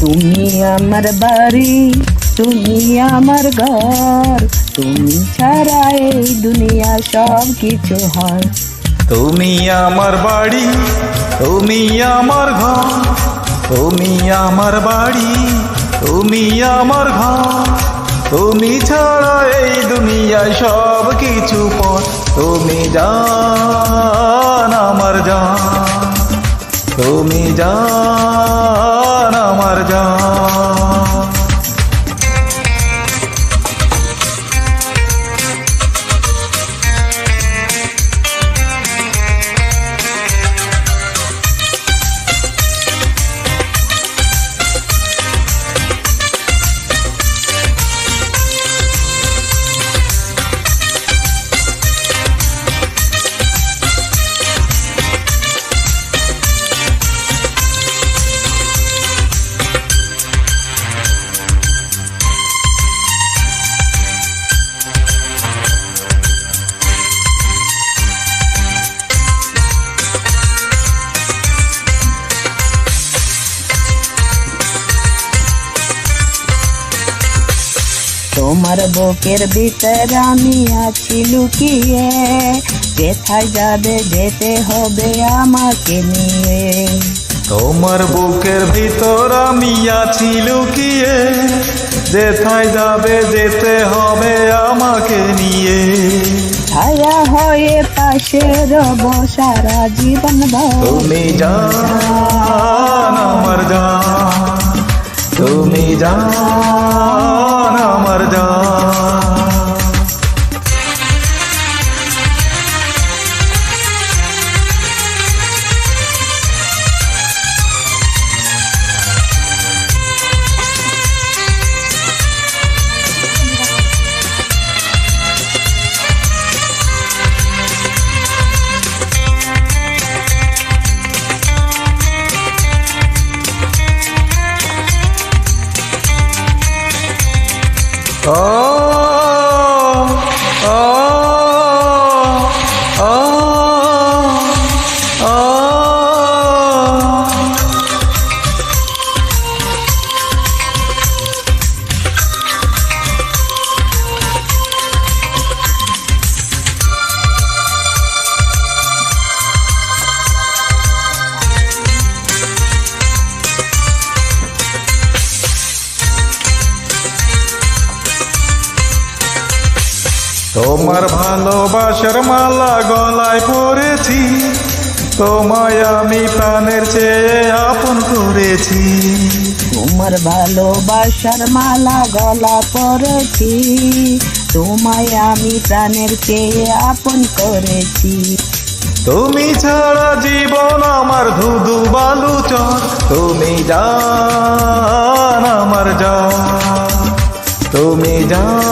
তুমি আমার বাড়ি, তুমি আমার ঘর, তুমি ছাড়া এই দুনিয়া সব কিছু হয়। তুমি আমার বাড়ি, তুমি আমার ঘর, তুমি আমার বাড়ি, তুমি আমার ঘর, তুমি ছাড়া এই দুনিয়ায় সব কিছু পর। তুমি জান আমার জান, তুমি জান আমার জান। তোমার বুকের ভিতর আমি আছি লুকিয়ে, যেথায় যাবে যেতে হবে আমাকে নিয়ে। তোমার বুকের ভিতর আমি আছি লুকিয়ে, যেথায় যাবে যেতে হবে আমাকে নিয়ে। ছায়া হয়ে পাশে রব সারা জীবন ভর। তুমি জান আমার জান, তুমি জান আমার জান। তোমার ভালোবাসার মালা গলায় পরেছি, তোমায় আমি প্রাণের চেয়ে আপন করেছি। তোমার ভালোবাসার মালা গলা পরেছি, তোমায় আমি প্রাণের চেয়ে আপন করেছি। তুমি ছাড়া জীবন আমার ধুধু বালুচর। তুমি জান আমার জান, তুমি জান